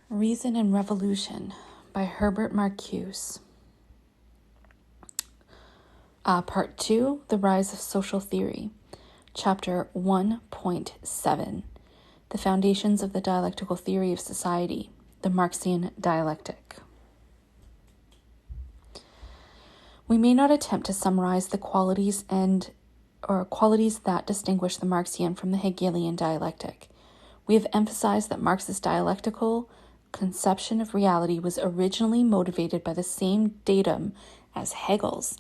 Reason and Revolution by Herbert Marcuse. Part 2, The Rise of Social Theory. Chapter 1.7, The Foundations of the Dialectical Theory of Society, the Marxian Dialectic. We may not attempt to summarize the qualities that distinguish the Marxian from the Hegelian dialectic. We have emphasized that Marx's dialectical conception of reality was originally motivated by the same datum as Hegel's,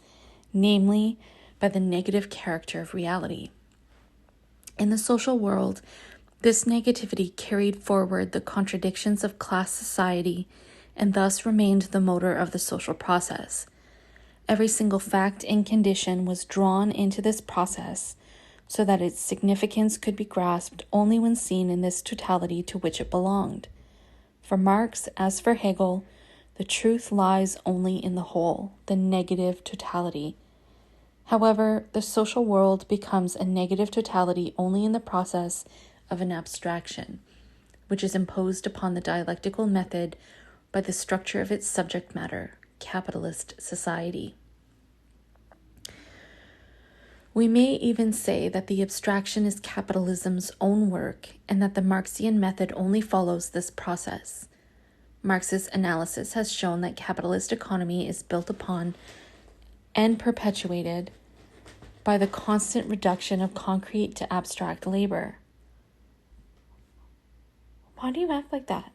namely by the negative character of reality. In the social world, this negativity carried forward the contradictions of class society and thus remained the motor of the social process. Every single fact and condition was drawn into this process so that its significance could be grasped only when seen in this totality to which it belonged. For Marx, as for Hegel, the truth lies only in the whole, the negative totality. However, the social world becomes a negative totality only in the process of an abstraction, which is imposed upon the dialectical method by the structure of its subject matter, capitalist society. We may even say that the abstraction is capitalism's own work and that the Marxian method only follows this process. Marx's analysis has shown that capitalist economy is built upon and perpetuated by the constant reduction of concrete to abstract labor. Why do you act like that?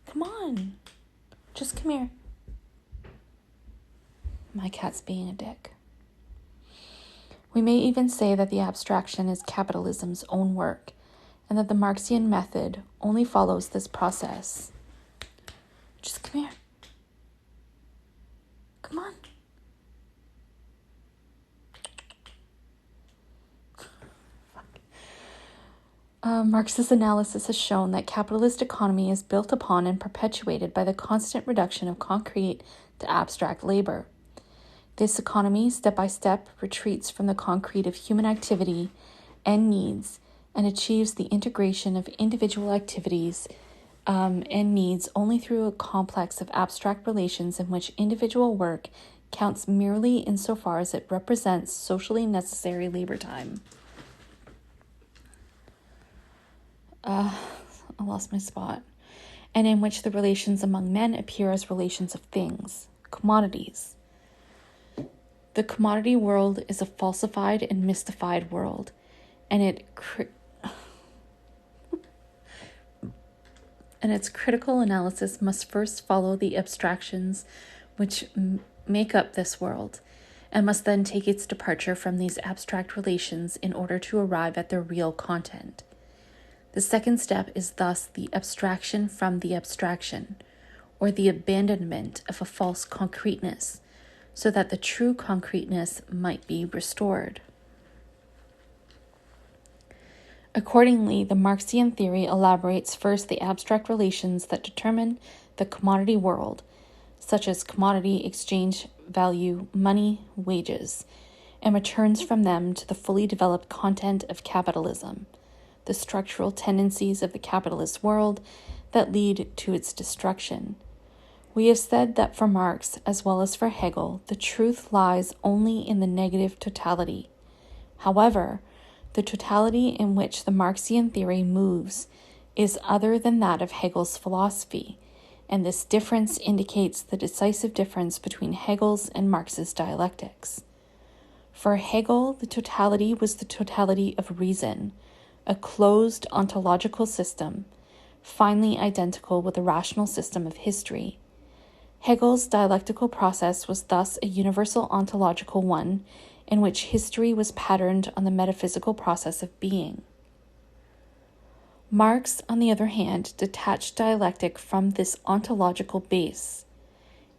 Come on. Just come here. My cat's being a dick. We may even say that the abstraction is capitalism's own work, and that the Marxian method only follows this process. Just come here. Come on. Marx's analysis has shown that capitalist economy is built upon and perpetuated by the constant reduction of concrete to abstract labor. This economy, step by step, retreats from the concrete of human activity and needs and achieves the integration of individual activities and needs only through a complex of abstract relations in which individual work counts merely insofar as it represents socially necessary labor time. I lost my spot. And in which the relations among men appear as relations of things, commodities. The commodity world is a falsified and mystified world, and its critical analysis must first follow the abstractions which make up this world, and must then take its departure from these abstract relations in order to arrive at their real content. The second step is thus the abstraction from the abstraction, or the abandonment of a false concreteness, so that the true concreteness might be restored. Accordingly, the Marxian theory elaborates first the abstract relations that determine the commodity world, such as commodity, exchange, value, money, wages, and returns from them to the fully developed content of capitalism, the structural tendencies of the capitalist world that lead to its destruction. We have said that for Marx, as well as for Hegel, the truth lies only in the negative totality. However, the totality in which the Marxian theory moves is other than that of Hegel's philosophy, and this difference indicates the decisive difference between Hegel's and Marx's dialectics. For Hegel, the totality was the totality of reason, a closed ontological system, finally identical with the rational system of history. Hegel's dialectical process was thus a universal ontological one, in which history was patterned on the metaphysical process of being. Marx, on the other hand, detached dialectic from this ontological base.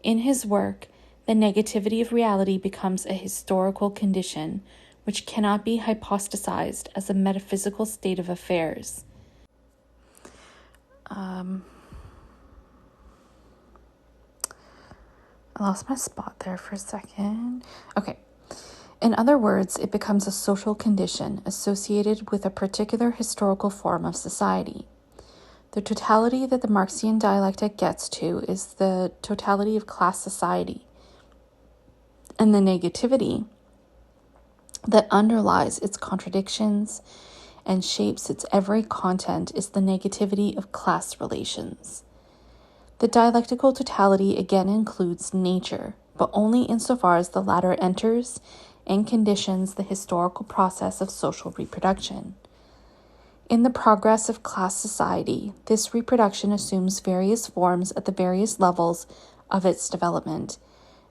In his work, the negativity of reality becomes a historical condition, which cannot be hypostasized as a metaphysical state of affairs. I lost my spot there for a second. Okay. In other words, it becomes a social condition associated with a particular historical form of society. The totality that the Marxian dialectic gets to is the totality of class society, and the negativity that underlies its contradictions and shapes its every content is the negativity of class relations. The dialectical totality again includes nature, but only insofar as the latter enters and conditions the historical process of social reproduction. In the progress of class society, this reproduction assumes various forms at the various levels of its development,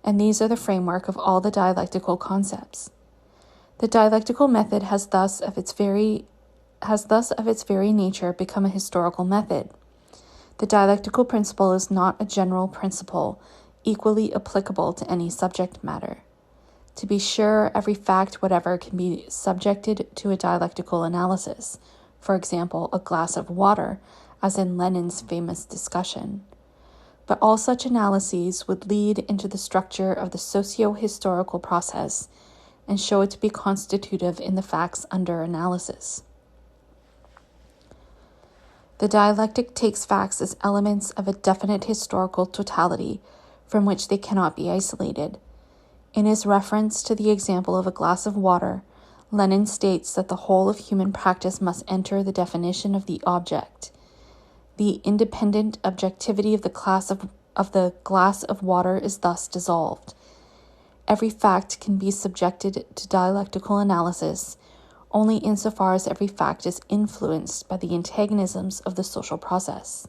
and these are the framework of all the dialectical concepts. The dialectical method has thus of its very nature become a historical method. The dialectical principle is not a general principle equally applicable to any subject matter. To be sure, every fact whatever can be subjected to a dialectical analysis, for example, a glass of water, as in Lenin's famous discussion. But all such analyses would lead into the structure of the socio-historical process and show it to be constitutive in the facts under analysis. The dialectic takes facts as elements of a definite historical totality from which they cannot be isolated. In his reference to the example of a glass of water, Lenin states that the whole of human practice must enter the definition of the object. The independent objectivity of the glass of water is thus dissolved. Every fact can be subjected to dialectical analysis only insofar as every fact is influenced by the antagonisms of the social process.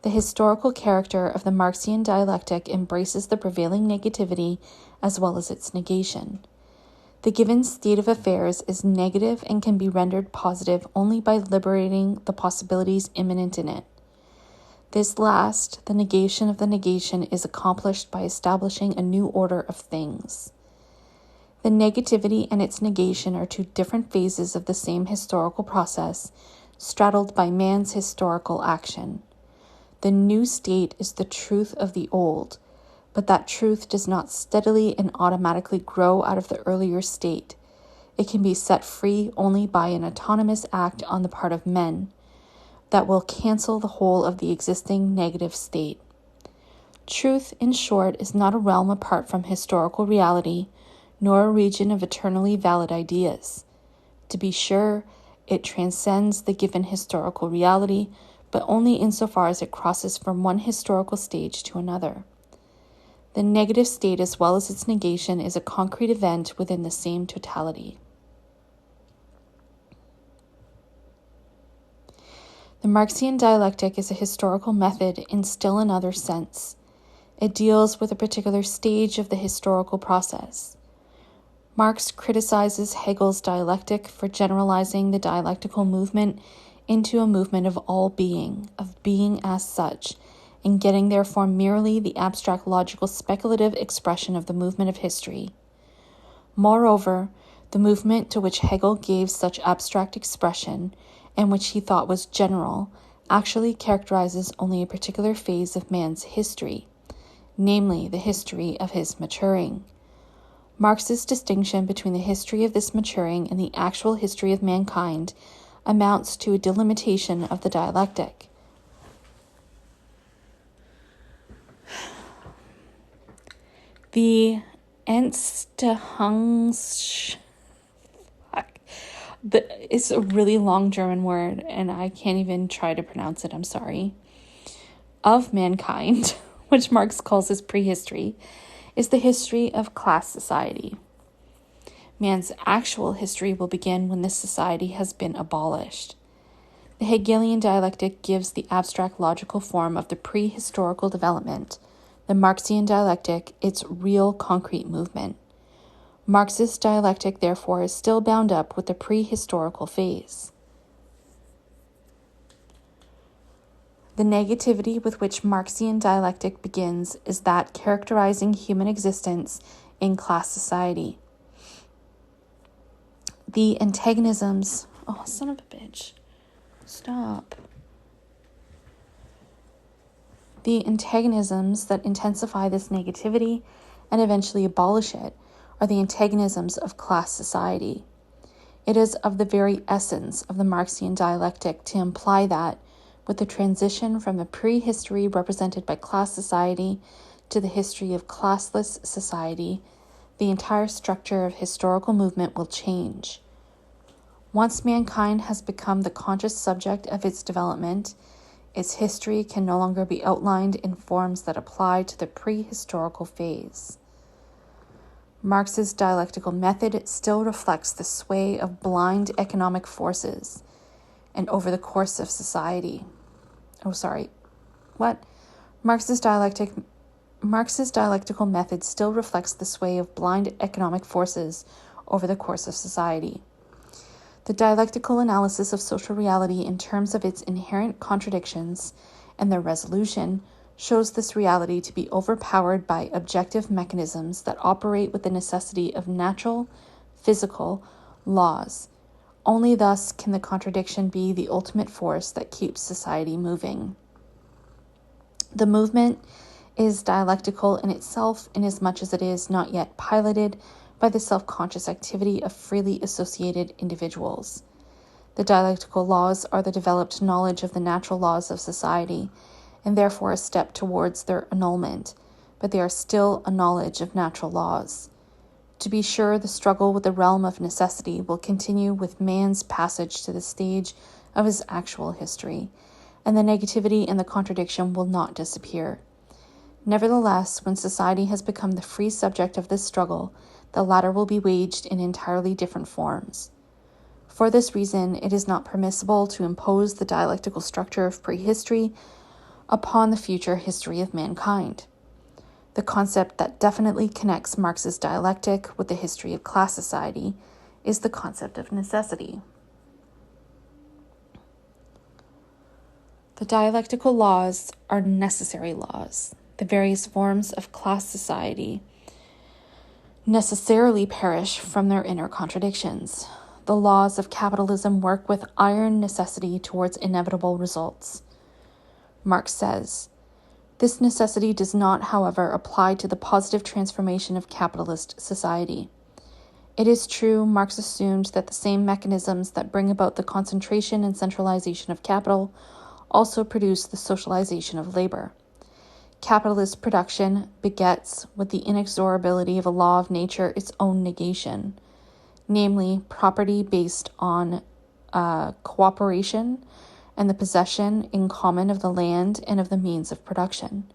The historical character of the Marxian dialectic embraces the prevailing negativity as well as its negation. The given state of affairs is negative and can be rendered positive only by liberating the possibilities immanent in it. This last, the negation of the negation, is accomplished by establishing a new order of things. The negativity and its negation are two different phases of the same historical process, straddled by man's historical action. The new state is the truth of the old, but that truth does not steadily and automatically grow out of the earlier state. It can be set free only by an autonomous act on the part of men that will cancel the whole of the existing negative state. Truth, in short, is not a realm apart from historical reality, nor a region of eternally valid ideas. To be sure, it transcends the given historical reality, but only insofar as it crosses from one historical stage to another. The negative state, as well as its negation, is a concrete event within the same totality. The Marxian dialectic is a historical method in still another sense. It deals with a particular stage of the historical process. Marx criticizes Hegel's dialectic for generalizing the dialectical movement into a movement of all being, of being as such, and getting therefore merely the abstract logical speculative expression of the movement of history. Moreover, the movement to which Hegel gave such abstract expression, and which he thought was general, actually characterizes only a particular phase of man's history, namely the history of his maturing. Marx's distinction between the history of this maturing and the actual history of mankind amounts to a delimitation of the dialectic. The it's a really long German word, and I can't even try to pronounce it, I'm sorry. Of mankind, which Marx calls his prehistory, is the history of class society. Man's actual history will begin when this society has been abolished. The Hegelian dialectic gives the abstract logical form of the prehistorical development, the Marxian dialectic its real concrete movement. Marxist dialectic, therefore, is still bound up with the prehistorical phase. The negativity with which Marxian dialectic begins is that characterizing human existence in class society. The antagonisms... Oh, son of a bitch. Stop. The antagonisms that intensify this negativity and eventually abolish it are the antagonisms of class society. It is of the very essence of the Marxian dialectic to imply that, with the transition from the prehistory represented by class society to the history of classless society, the entire structure of historical movement will change. Once mankind has become the conscious subject of its development, its history can no longer be outlined in forms that apply to the prehistorical phase. Marx's dialectical method still reflects the sway of blind economic forces and over the course of society. Marx's dialectical method still reflects the sway of blind economic forces over the course of society. The dialectical analysis of social reality in terms of its inherent contradictions and their resolution shows this reality to be overpowered by objective mechanisms that operate with the necessity of natural, physical laws. Only thus can the contradiction be the ultimate force that keeps society moving. The movement is dialectical in itself inasmuch as it is not yet piloted by the self-conscious activity of freely associated individuals. The dialectical laws are the developed knowledge of the natural laws of society, and therefore a step towards their annulment, but they are still a knowledge of natural laws. To be sure, the struggle with the realm of necessity will continue with man's passage to the stage of his actual history, and the negativity and the contradiction will not disappear. Nevertheless, when society has become the free subject of this struggle, the latter will be waged in entirely different forms. For this reason, it is not permissible to impose the dialectical structure of prehistory upon the future history of mankind. The concept that definitely connects Marx's dialectic with the history of class society is the concept of necessity. The dialectical laws are necessary laws. The various forms of class society necessarily perish from their inner contradictions. The laws of capitalism work with iron necessity towards inevitable results. Marx says, "This necessity does not, however, apply to the positive transformation of capitalist society." It is true, Marx assumed that the same mechanisms that bring about the concentration and centralization of capital also produce the socialization of labor. Capitalist production begets, with the inexorability of a law of nature, its own negation, namely property based on cooperation and the possession in common of the land and of the means of production.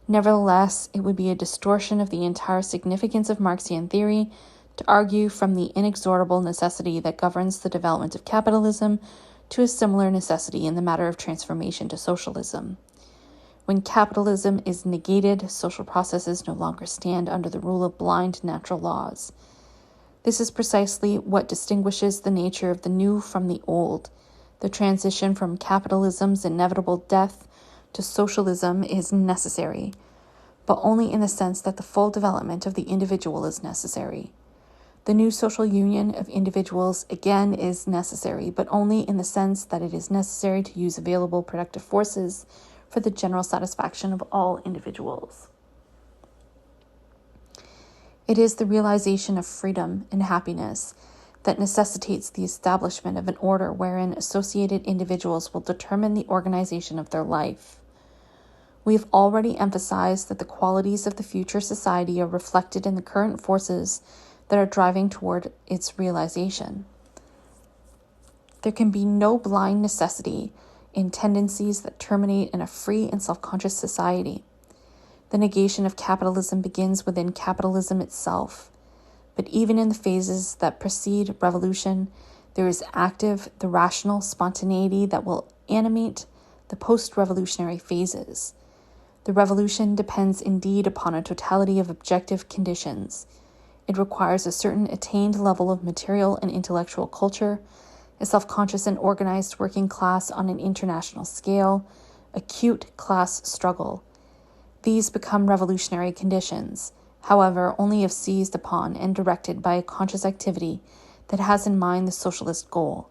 Nevertheless, it would be a distortion of the entire significance of Marxian theory to argue from the inexorable necessity that governs the development of capitalism to a similar necessity in the matter of transformation to socialism. When capitalism is negated, social processes no longer stand under the rule of blind natural laws. This is precisely what distinguishes the nature of the new from the old. The transition from capitalism's inevitable death to socialism is necessary, but only in the sense that the full development of the individual is necessary. The new social union of individuals, again, is necessary, but only in the sense that it is necessary to use available productive forces for the general satisfaction of all individuals. It is the realization of freedom and happiness that necessitates the establishment of an order wherein associated individuals will determine the organization of their life. We have already emphasized that the qualities of the future society are reflected in the current forces that are driving toward its realization. There can be no blind necessity in tendencies that terminate in a free and self-conscious society. The negation of capitalism begins within capitalism itself. But even in the phases that precede revolution, there is active, the rational spontaneity that will animate the post-revolutionary phases. The revolution depends indeed upon a totality of objective conditions. It requires a certain attained level of material and intellectual culture, a self-conscious and organized working class on an international scale, acute class struggle. These become revolutionary conditions, however, only if seized upon and directed by a conscious activity that has in mind the socialist goal.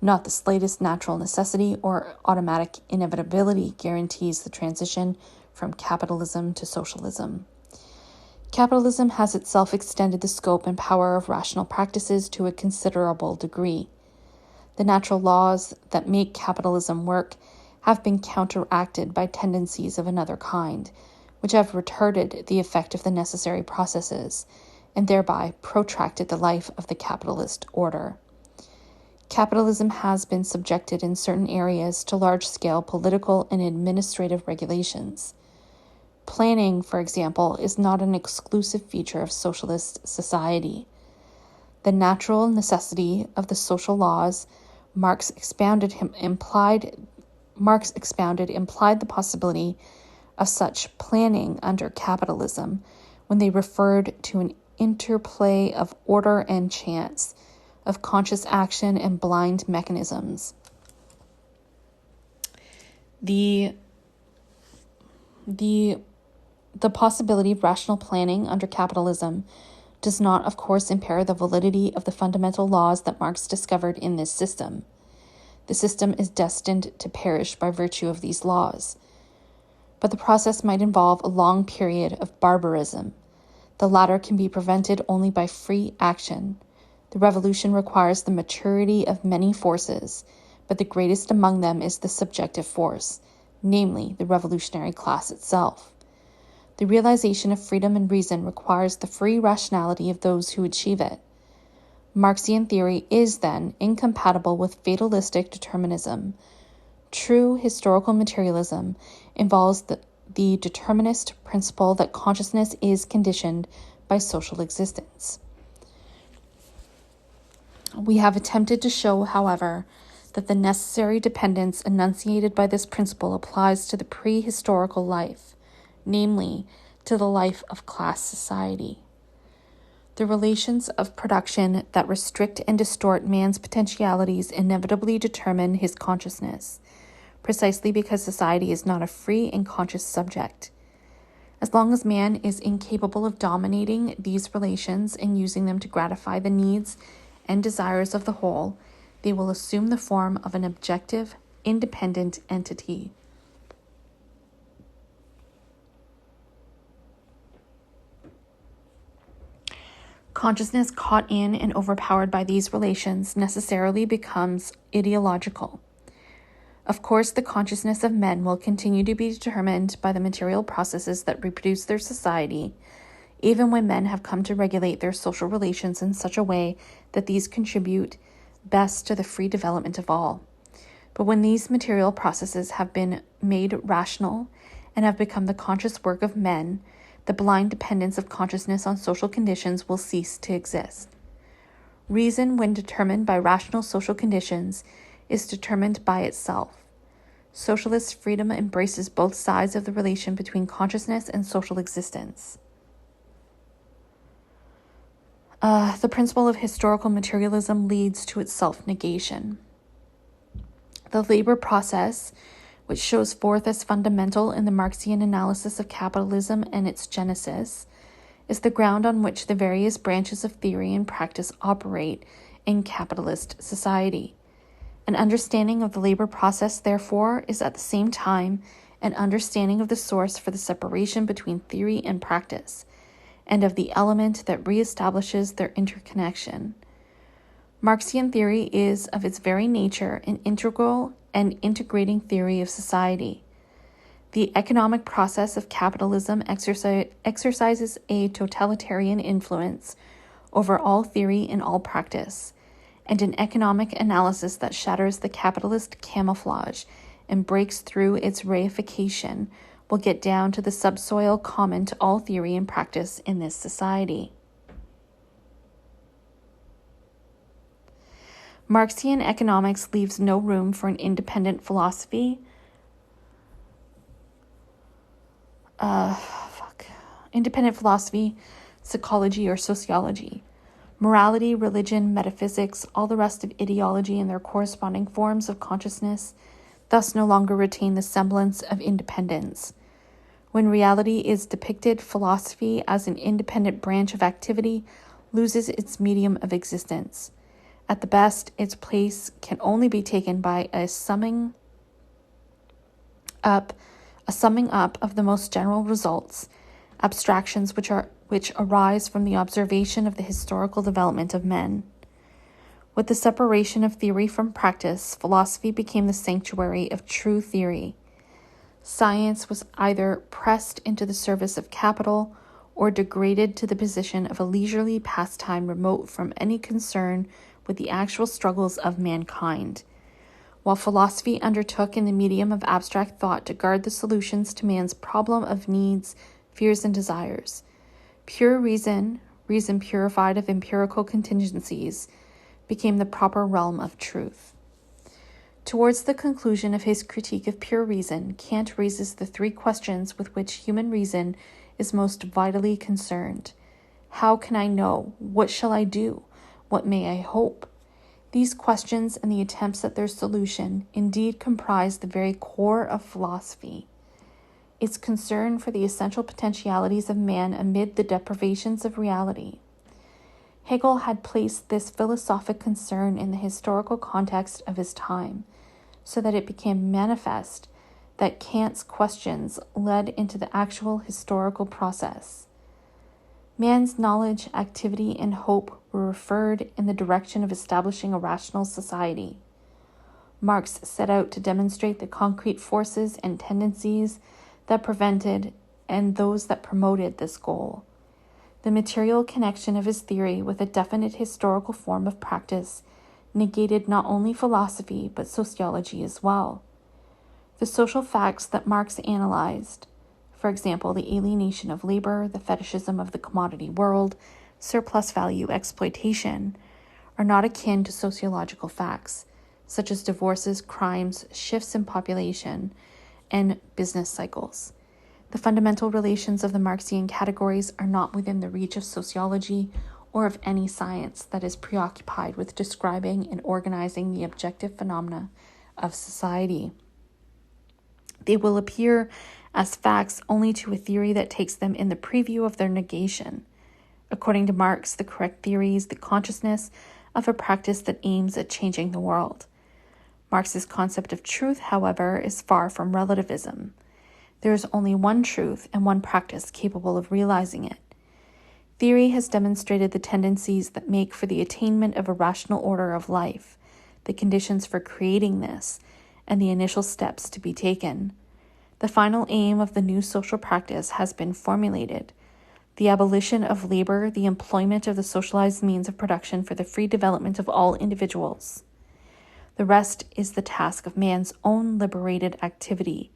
Not the slightest natural necessity or automatic inevitability guarantees the transition from capitalism to socialism. Capitalism has itself extended the scope and power of rational practices to a considerable degree. The natural laws that make capitalism work have been counteracted by tendencies of another kind, which have retarded the effect of the necessary processes, and thereby protracted the life of the capitalist order. Capitalism has been subjected in certain areas to large-scale political and administrative regulations. Planning, for example, is not an exclusive feature of socialist society. The natural necessity of the social laws Marx expounded implied the possibility of such planning under capitalism when they referred to an interplay of order and chance, of conscious action and blind mechanisms. The possibility of rational planning under capitalism does not, of course, impair the validity of the fundamental laws that Marx discovered in this system. The system is destined to perish by virtue of these laws. But the process might involve a long period of barbarism. The latter can be prevented only by free action. The revolution requires the maturity of many forces, but the greatest among them is the subjective force, namely the revolutionary class itself. The realization of freedom and reason requires the free rationality of those who achieve it. Marxian theory is, then, incompatible with fatalistic determinism. True historical materialism involves the determinist principle that consciousness is conditioned by social existence. We have attempted to show, however, that the necessary dependence enunciated by this principle applies to the prehistorical life, namely, to the life of class society. The relations of production that restrict and distort man's potentialities inevitably determine his consciousness, precisely because society is not a free and conscious subject. As long as man is incapable of dominating these relations and using them to gratify the needs and desires of the whole, they will assume the form of an objective, independent entity. Consciousness caught in and overpowered by these relations necessarily becomes ideological. Of course, the consciousness of men will continue to be determined by the material processes that reproduce their society, even when men have come to regulate their social relations in such a way that these contribute best to the free development of all. But when these material processes have been made rational and have become the conscious work of men, the blind dependence of consciousness on social conditions will cease to exist. Reason, when determined by rational social conditions, is determined by itself. Socialist freedom embraces both sides of the relation between consciousness and social existence. The principle of historical materialism leads to its self-negation. The labor process, which shows forth as fundamental in the Marxian analysis of capitalism and its genesis, is the ground on which the various branches of theory and practice operate in capitalist society. An understanding of the labor process, therefore, is at the same time an understanding of the source for the separation between theory and practice, and of the element that reestablishes their interconnection. Marxian theory is, of its very nature, an integral and integrating theory of society. The economic process of capitalism exercises a totalitarian influence over all theory and all practice, and an economic analysis that shatters the capitalist camouflage and breaks through its reification will get down to the subsoil common to all theory and practice in this society. Marxian economics leaves no room for an independent philosophy. Independent philosophy, psychology, or sociology. Morality, religion, metaphysics, all the rest of ideology and their corresponding forms of consciousness thus no longer retain the semblance of independence. When reality is depicted, philosophy, as an independent branch of activity, loses its medium of existence. At the best, its place can only be taken by a summing up of the most general results, abstractions which arise from the observation of the historical development of men. With the separation of theory from practice, philosophy became the sanctuary of true theory. Science was either pressed into the service of capital or degraded to the position of a leisurely pastime remote from any concern with the actual struggles of mankind. While philosophy undertook in the medium of abstract thought to guard the solutions to man's problem of needs, fears, and desires, pure reason, reason purified of empirical contingencies, became the proper realm of truth. Towards the conclusion of his critique of pure reason, Kant raises the three questions with which human reason is most vitally concerned. How can I know? What shall I do? What may I hope? These questions and the attempts at their solution indeed comprise the very core of philosophy. Its concern for the essential potentialities of man amid the deprivations of reality. Hegel had placed this philosophic concern in the historical context of his time, so that it became manifest that Kant's questions led into the actual historical process. Man's knowledge, activity, and hope were referred in the direction of establishing a rational society. Marx set out to demonstrate the concrete forces and tendencies that prevented and those that promoted this goal. The material connection of his theory with a definite historical form of practice negated not only philosophy but sociology as well. The social facts that Marx analyzed, for example, the alienation of labor, the fetishism of the commodity world, surplus value exploitation, are not akin to sociological facts, such as divorces, crimes, shifts in population, and business cycles. The fundamental relations of the Marxian categories are not within the reach of sociology or of any science that is preoccupied with describing and organizing the objective phenomena of society. They will appear as facts only to a theory that takes them in the preview of their negation. According to Marx, the correct theory is the consciousness of a practice that aims at changing the world. Marx's concept of truth, however, is far from relativism. There is only one truth and one practice capable of realizing it. Theory has demonstrated the tendencies that make for the attainment of a rational order of life, the conditions for creating this, and the initial steps to be taken. The final aim of the new social practice has been formulated: the abolition of labor, the employment of the socialized means of production for the free development of all individuals. The rest is the task of man's own liberated activity.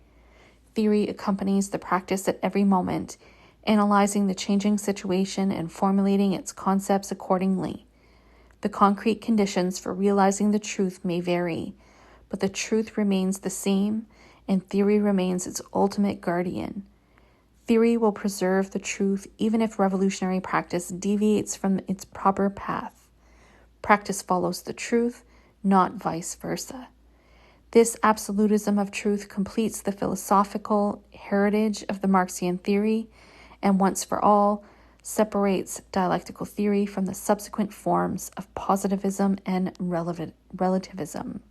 Theory accompanies the practice at every moment, analyzing the changing situation and formulating its concepts accordingly. The concrete conditions for realizing the truth may vary, but the truth remains the same, and theory remains its ultimate guardian. Theory will preserve the truth even if revolutionary practice deviates from its proper path. Practice follows the truth, not vice versa. This absolutism of truth completes the philosophical heritage of the Marxian theory, and once for all, separates dialectical theory from the subsequent forms of positivism and relativism.